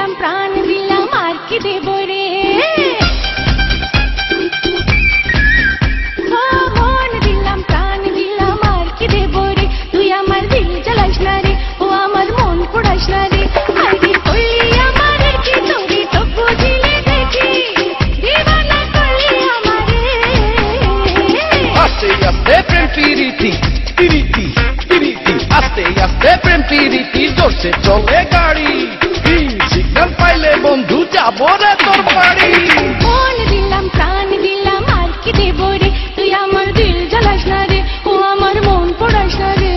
দিলাম প্রাণ দিলাম আর কি দেব রে ও মন দিলাম প্রাণ দিলাম আর কি দেব রে তুই আমার দিল জ্বালাস না রে ও আমার মন পোড়াস না রে আইডি করলি আমার কি তোরে তো বুঝিলে দেখি দিবানা করলি আমারে আস্তে আস্তে প্রেম পিরিতি পিরিতি পিরিতি আস্তে আস্তে প্রেম পিরিতি জোরসে চলে গাড়ি সিগন্যাল পাইলে বন্ধু যাবো রে তোর বাড়ি মন দিলাম প্রাণ দিলাম আর কি দেব রে তুই আমার দিল জ্বালাস না রে ও আমার মন পোড়াস না রে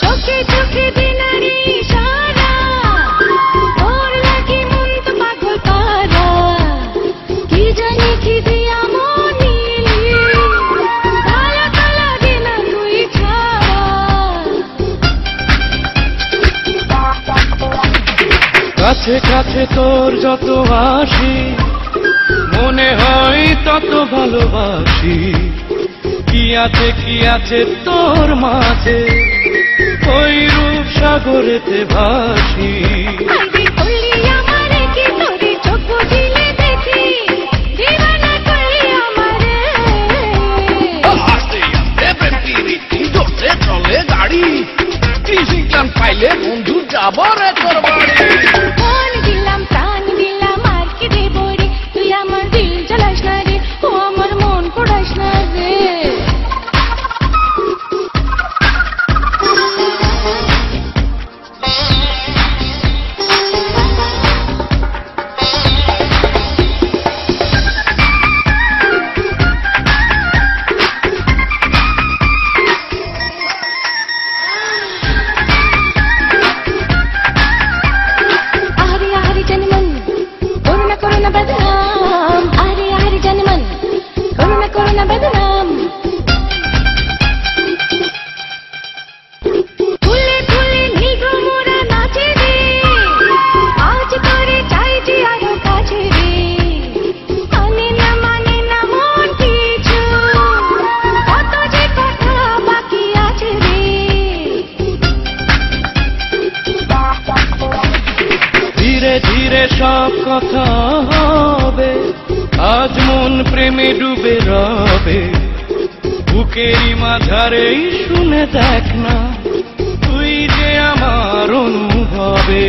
চোখে চোখে দিনারি ইশারা তোর লাগি মন তো পাগল পারা কি জানি কি দিয়া মনিলি কালা কালা দিন তুই ছাড়া কাছে কাছে তোর যত আসি মনে হয় তত ভালোবাসি কি আছে তোর মাঝে ওই রূপ সাগরেতে ভাসি আইডি করলি আমারে কি তোরে চোখ বুঝিলে দেখি দিবানা করলি আমারে আস্তে আস্তে প্রেম পিরিতি জোরসে চলে গাড়ি সিগন্যাল পাইলে বন্ধু যাবো রে তোর বাড়ি মন দিলাম প্রাণ দিলাম আর কি দেব রে তুই আমার দিল জ্বালাস না রে ও আমার মন পোড়াস না রে আরে আরে জনমন করুণা বদনাম আরে আরে জনমন করুণা বদনাম ফুলে ফুলে নিগো মোরা নাচে রে আজ করে চাইছি আরো কাছে রে মানে না মন কিছু কত যে কথা বাকি আছে রে ধীরে ধীরে সব কথা হবে আজ মন প্রেমে ডুবে রবে বুকেরই মাঝারেই শুনে দেখ না তুই যে আমার অনুভবে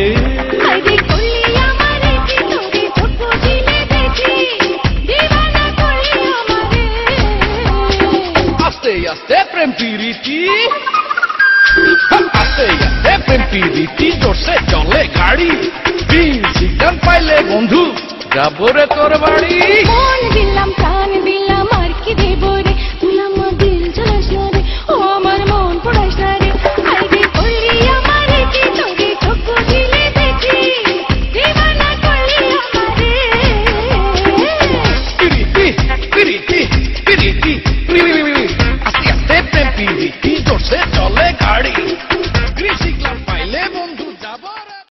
আইডি করলি আমারে কি তোরে চোখ বুঝিলে দেখি দিবানা করলি আমারে আস্তে আস্তে প্রেম পিরিতি আস্তে আস্তে প্রেম পিরিতি জোরসে চলে গাড়ি সিগন্যাল পাইলে বন্ধু যাবো রে তোর বাড়ি মন দিলাম